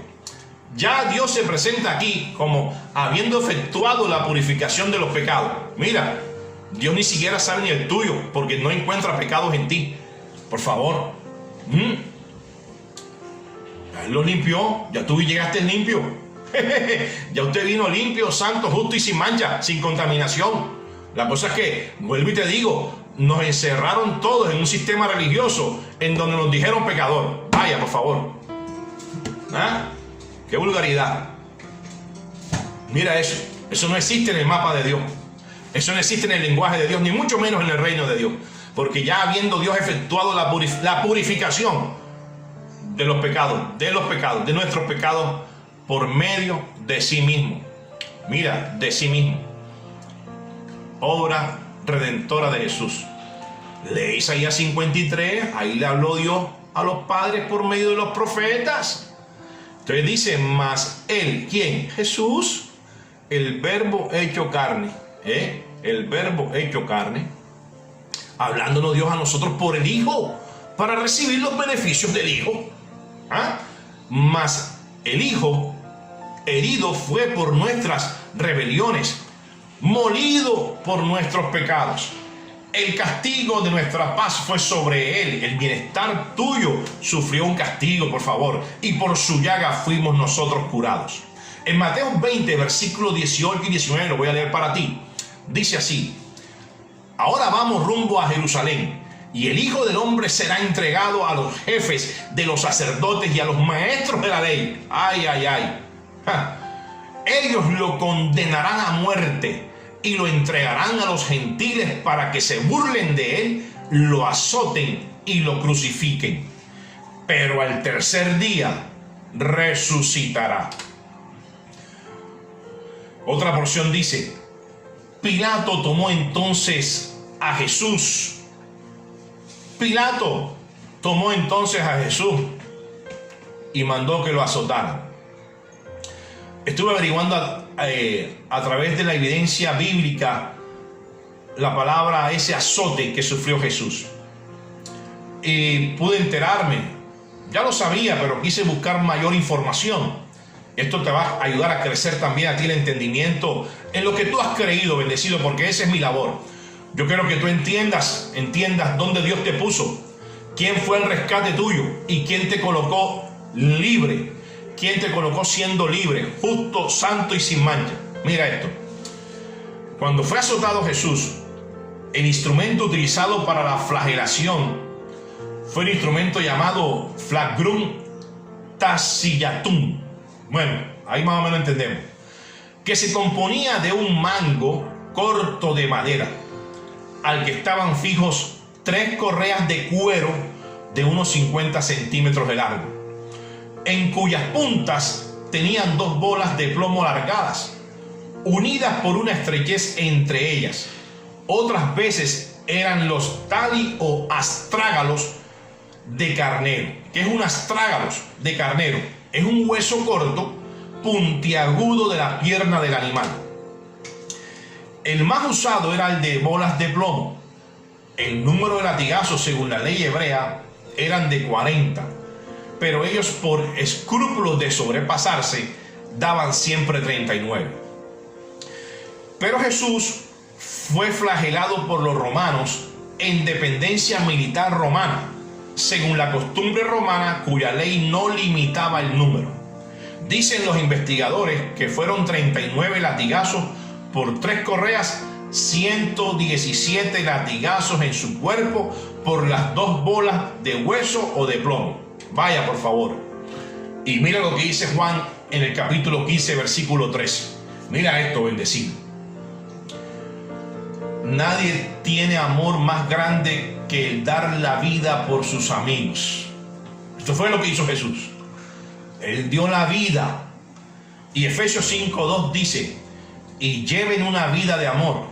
Ya Dios se presenta aquí como habiendo efectuado la purificación de los pecados. Mira, Dios ni siquiera sabe ni el tuyo, porque no encuentra pecados en ti. Por favor. Él lo limpió. Ya tú llegaste limpio. Ya usted vino limpio, santo, justo y sin mancha, sin contaminación. La cosa es que, vuelvo y te digo, nos encerraron todos en un sistema religioso en donde nos dijeron pecador. Vaya, por favor. ¿Ah? ¡Qué vulgaridad! Mira eso. Eso no existe en el mapa de Dios. Eso no existe en el lenguaje de Dios, ni mucho menos en el reino de Dios. Porque ya habiendo Dios efectuado la purificación de los pecados, de nuestros pecados, por medio de sí mismo. Mira, de sí mismo. Obra redentora de Jesús. Lee Isaías 53, ahí le habló Dios a los padres por medio de los profetas. Entonces dice: mas Él, ¿quién? Jesús, el verbo hecho carne. El verbo hecho carne, hablándonos Dios a nosotros por el Hijo, para recibir los beneficios del Hijo. Mas el Hijo herido fue por nuestras rebeliones, molido por nuestros pecados. El castigo de nuestra paz fue sobre Él. El bienestar tuyo sufrió un castigo, por favor, y por su llaga fuimos nosotros curados. En Mateo 20, versículos 18 y 19, lo voy a leer para ti. Dice así: ahora vamos rumbo a Jerusalén, y el Hijo del Hombre será entregado a los jefes de los sacerdotes y a los maestros de la ley. Ay, ay, ay. Ellos lo condenarán a muerte y lo entregarán a los gentiles para que se burlen de él, lo azoten y lo crucifiquen. Pero al tercer día resucitará. Otra porción dice: Pilato tomó entonces a Jesús. Pilato tomó entonces a Jesús y mandó que lo azotaran. Estuve averiguando a través de la evidencia bíblica la palabra, ese azote que sufrió Jesús. Y pude enterarme, ya lo sabía, pero quise buscar mayor información. Esto te va a ayudar a crecer también a ti el entendimiento en lo que tú has creído, bendecido, porque esa es mi labor. Yo quiero que tú entiendas dónde Dios te puso, quién fue el rescate tuyo y quién te colocó libre, quién te colocó siendo libre, justo, santo y sin mancha. Mira esto. Cuando fue azotado Jesús, el instrumento utilizado para la flagelación fue un instrumento llamado flagrum tasillatum. Bueno, ahí más o menos entendemos. Que se componía de un mango corto de madera, al que estaban fijos 3 correas de cuero de unos 50 centímetros de largo, en cuyas puntas tenían 2 bolas de plomo alargadas, unidas por una estrechez entre ellas. Otras veces eran los tali o astrágalos de carnero. ¿Qué es un astrágalos de carnero? Es un hueso corto, puntiagudo de la pierna del animal. El más usado era el de bolas de plomo. El número de latigazos, según la ley hebrea, eran de 40, pero ellos por escrúpulos de sobrepasarse daban siempre 39. Pero Jesús fue flagelado por los romanos en dependencia militar romana, según la costumbre romana, cuya ley no limitaba el número. Dicen los investigadores que fueron 39 latigazos por 3 correas, 117 latigazos en su cuerpo por las 2 bolas de hueso o de plomo. Vaya, por favor. Y mira lo que dice Juan en el capítulo 15, versículo 13. Mira esto, bendecido. Nadie tiene amor más grande que el dar la vida por sus amigos. Esto fue lo que hizo Jesús. Él dio la vida. Y Efesios 5:2 dice: y lleven una vida de amor,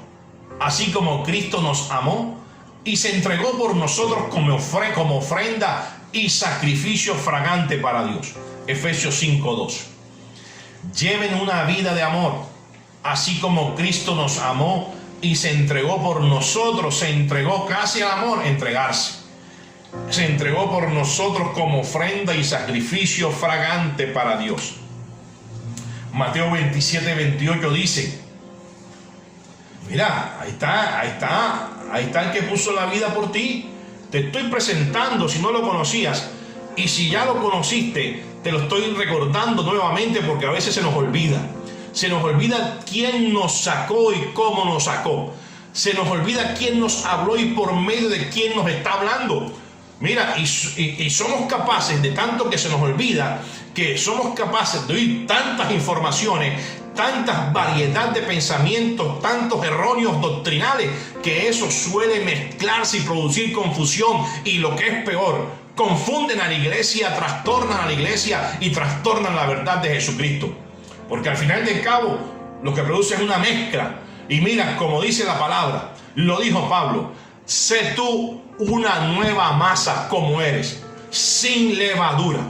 así como Cristo nos amó y se entregó por nosotros como ofrenda y sacrificio fragante para Dios. Efesios 5:2. Lleven una vida de amor, así como Cristo nos amó y se entregó por nosotros. Se entregó casi al amor, entregarse. Se entregó por nosotros como ofrenda y sacrificio fragante para Dios. Mateo 27:28 dice: mira, ahí está el que puso la vida por ti. Te estoy presentando, si no lo conocías, y si ya lo conociste, te lo estoy recordando nuevamente, porque a veces se nos olvida. Se nos olvida quién nos sacó y cómo nos sacó. Se nos olvida quién nos habló y por medio de quién nos está hablando. Mira, y somos capaces, de tanto que se nos olvida, que somos capaces de oír tantas informaciones, tantas variedad de pensamientos, tantos erróneos doctrinales, que eso suele mezclarse y producir confusión. Y lo que es peor, confunden a la iglesia, trastornan a la iglesia y trastornan la verdad de Jesucristo. Porque al final del cabo, lo que produce es una mezcla. Y mira, como dice la palabra, lo dijo Pablo: sé tú una nueva masa como eres, sin levadura.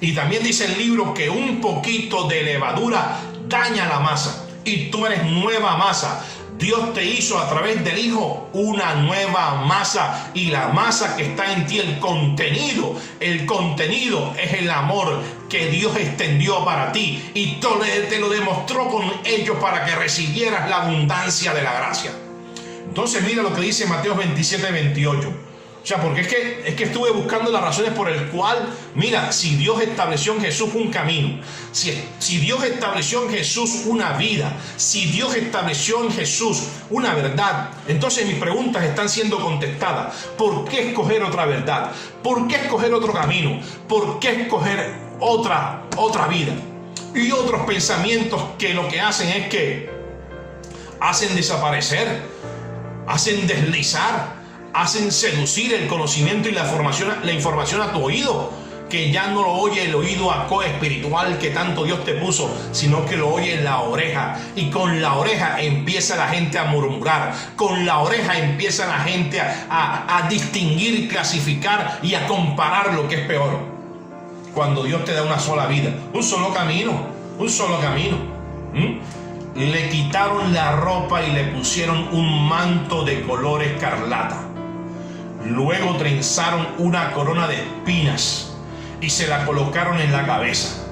Y también dice el libro que un poquito de levadura daña la masa, y tú eres nueva masa. Dios te hizo a través del Hijo una nueva masa, y la masa que está en ti, el contenido es el amor que Dios extendió para ti, y te lo demostró con ellos para que recibieras la abundancia de la gracia. Entonces mira lo que dice Mateo 27:28. O sea, porque es que estuve buscando las razones por el cual, mira, si Dios estableció en Jesús un camino, si Dios estableció en Jesús una vida, si Dios estableció en Jesús una verdad, entonces mis preguntas están siendo contestadas. ¿Por qué escoger otra verdad? ¿Por qué escoger otro camino? ¿Por qué escoger otra vida? Y otros pensamientos que lo que hacen es que hacen desaparecer, hacen deslizar, hacen seducir el conocimiento y la información a tu oído, que ya no lo oye el oído espiritual que tanto Dios te puso, sino que lo oye en la oreja. Y con la oreja empieza la gente a murmurar, con la oreja empieza la gente a distinguir, clasificar y a comparar lo que es peor. Cuando Dios te da una sola vida, un solo camino. Le quitaron la ropa y le pusieron un manto de color escarlata. Luego trenzaron una corona de espinas y se la colocaron en la cabeza,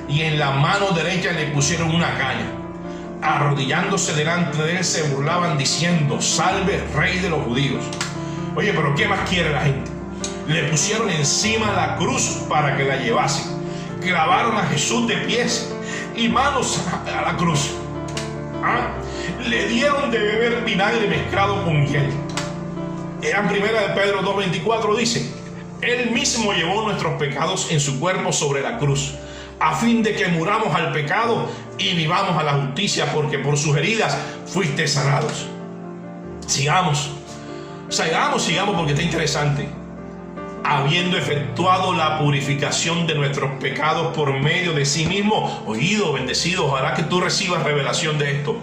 y en la mano derecha le pusieron una caña. Arrodillándose delante de él se burlaban diciendo: salve, rey de los judíos. Oye, pero ¿qué más quiere la gente? Le pusieron encima la cruz para que la llevase. Clavaron a Jesús de pies y manos a la cruz. Le dieron de beber vinagre mezclado con hiel. En primera de Pedro 2:24 dice: Él mismo llevó nuestros pecados en su cuerpo sobre la cruz, a fin de que muramos al pecado y vivamos a la justicia, porque por sus heridas fuiste sanados. Sigamos porque está interesante. Habiendo efectuado la purificación de nuestros pecados por medio de sí mismo. Oído, bendecido, ojalá que tú recibas revelación de esto.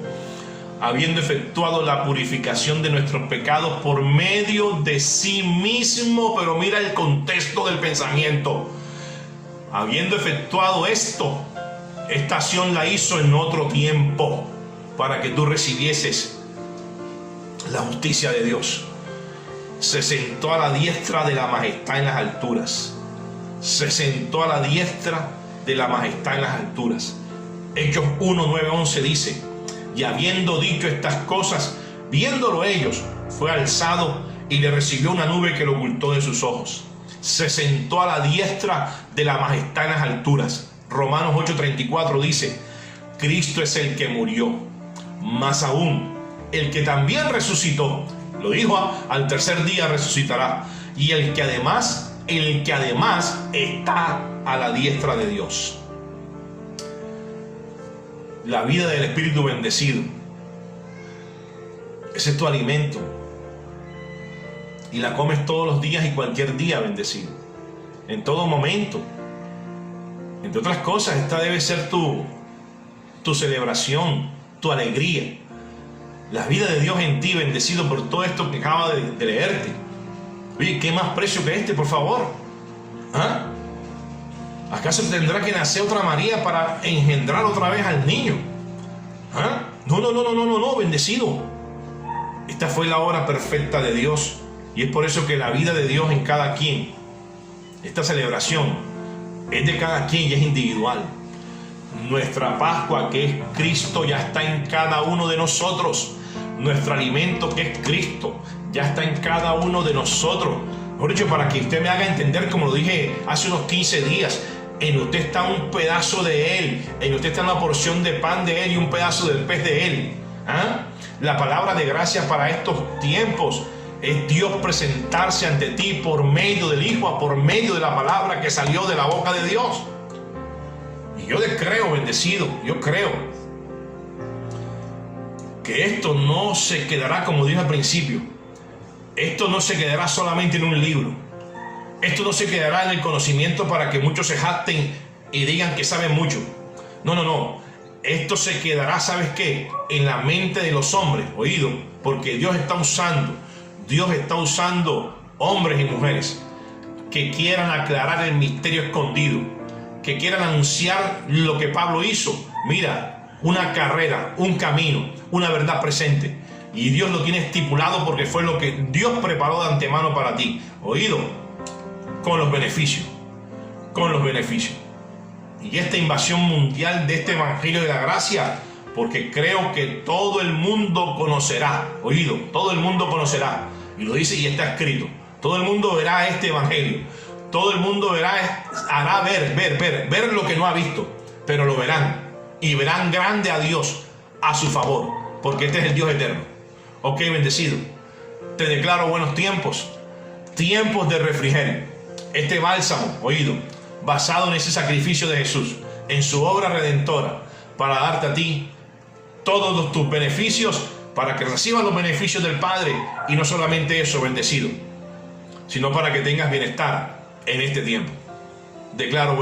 Habiendo efectuado la purificación de nuestros pecados por medio de sí mismo. Pero mira el contexto del pensamiento. Habiendo efectuado esto, esta acción la hizo en otro tiempo, para que tú recibieses la justicia de Dios. se sentó a la diestra de la majestad en las alturas. Se sentó a la diestra de la majestad en las alturas. Hechos 1, 9, 11 dice: y habiendo dicho estas cosas, viéndolo ellos, fue alzado y le recibió una nube que lo ocultó de sus ojos. Se sentó a la diestra de la majestad en las alturas. Romanos 8:34 dice: Cristo es el que murió, más aún el que también resucitó. Lo dijo, al tercer día resucitará. Y el que además está a la diestra de Dios. La vida del Espíritu bendecido, ese es tu alimento, y la comes todos los días y cualquier día, bendecido, en todo momento. Entre otras cosas, esta debe ser tu celebración, tu alegría, la vida de Dios en ti, bendecido por todo esto que acaba de leerte. Oye, ¿qué más precio que este, por favor? ¿Ah? ¿Acaso tendrá que nacer otra María para engendrar otra vez al niño? ¿Ah? No, bendecido. Esta fue la obra perfecta de Dios, y es por eso que la vida de Dios en cada quien, esta celebración, es de cada quien y es individual. Nuestra Pascua, que es Cristo, ya está en cada uno de nosotros. Nuestro alimento, que es Cristo, ya está en cada uno de nosotros. Por dicho, para que usted me haga entender, como lo dije hace unos 15 días, en usted está un pedazo de Él, en usted está una porción de pan de Él y un pedazo del pez de Él. ¿Ah? La palabra de gracia para estos tiempos es Dios presentarse ante ti por medio del Hijo, por medio de la palabra que salió de la boca de Dios. Y yo creo, bendecido, yo creo que esto no se quedará, como dije al principio, esto no se quedará solamente en un libro. Esto no se quedará en el conocimiento para que muchos se jacten y digan que saben mucho. No. Esto se quedará, ¿sabes qué? En la mente de los hombres, oído, porque Dios está usando hombres y mujeres que quieran aclarar el misterio escondido, que quieran anunciar lo que Pablo hizo. Mira, una carrera, un camino, una verdad presente. Y Dios lo tiene estipulado porque fue lo que Dios preparó de antemano para ti. Oído, con los beneficios. Y esta invasión mundial de este Evangelio de la Gracia, porque creo que todo el mundo conocerá. Oído, todo el mundo conocerá. Y lo dice y está escrito. Todo el mundo verá este Evangelio. Todo el mundo hará ver lo que no ha visto. Pero lo verán. Y verán grande a Dios a su favor. Porque este es el Dios eterno. Ok, bendecido. Te declaro buenos tiempos. Tiempos de refrigerio. Este bálsamo, oído, basado en ese sacrificio de Jesús, en su obra redentora, para darte a ti todos tus beneficios, para que recibas los beneficios del Padre. Y no solamente eso, bendecido, sino para que tengas bienestar en este tiempo. Declaro